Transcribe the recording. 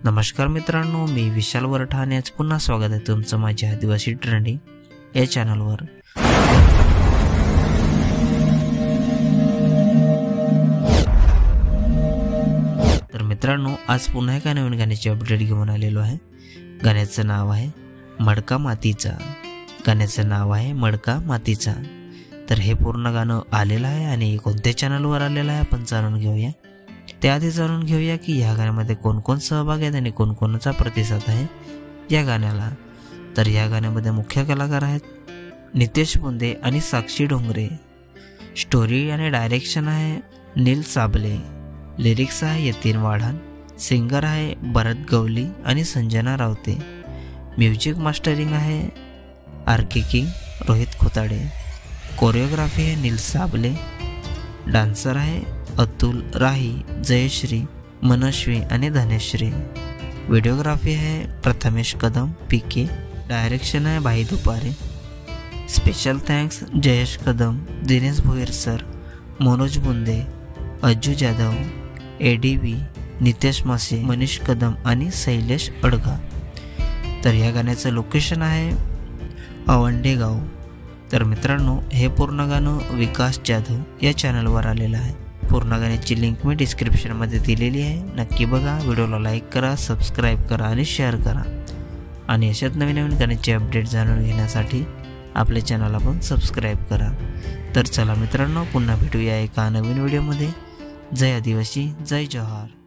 नमस्कार मित्रांनो, मी विशाल वरठाणे आज पुन्हा स्वागत आहे तुमचं माझ्या आदिवासी ट्रेंडिंग या चॅनलवर। तर मित्रांनो, आज पुन्हा एका नवीन गाण्याची अपडेट घेऊन आलेलो आहे। गाण्याचं नाव आहे मडका मातीचा। गाण्याचं नाव आहे मडका मातीचा। तर हे पूर्ण गाणं आलेलं आहे आणि कोणत्या चॅनलवर आलेलं आहे आपण जाणून घेऊया। त्याआधी जाणून घेऊया की या गाण्यामध्ये कोण कोण सहभागी आहेत आणि कोणकोणाचा प्रतिसाद आहे या गाण्याला। तर या गाण्यामध्ये मुख्य कलाकार आहेत नितेश पुंदे आणि साक्षी डोंगरे। स्टोरी आणि डायरेक्शन आहे नील साबले। लिरिक्स आहे यतीन वाढान। सिंगर आहे भरत गवली आणि संजना रावते। म्युझिक मास्टरिंग आहे आर.के. किंग रोहित खोताडे। कोरिओग्राफी आहे नील साबले। डान्सर आहे अतुल राही, जयश्री, मनश्वी आणि धनेश्री। व्हिडिओग्राफी आहे प्रथमेश कदम पीके। डायरेक्शन आहे भाई दुपारे। Special thanks Jayesh Kadam, Dinesh Bhoir sir, Manoj Bunde, Ajju Jadhav, ADV, Nitesh मासे, मनीष कदम आणि शैलेश अडगा। तर या गाण्याचं लोकेशन आहे अवंडे गाव। तर मित्रांनो, हे पूर्ण गाणं विकास जाधव या चॅनलवर आलेलं आहे। पूर्ण गाण्याची लिंक मी डिस्क्रिप्शनमध्ये दिलेली आहे, नक्की बघा। व्हिडिओला लाईक करा, सबस्क्राईब करा आणि शेअर करा। आणि अशाच नवीन नवीन गाण्याचे अपडेट जाणून घेण्यासाठी आपल्या चॅनलला पण सबस्क्राईब करा। तर चला मित्रांनो, पुन्हा भेटूया एका नवीन व्हिडिओमध्ये। जय आदिवासी, जय जोहार।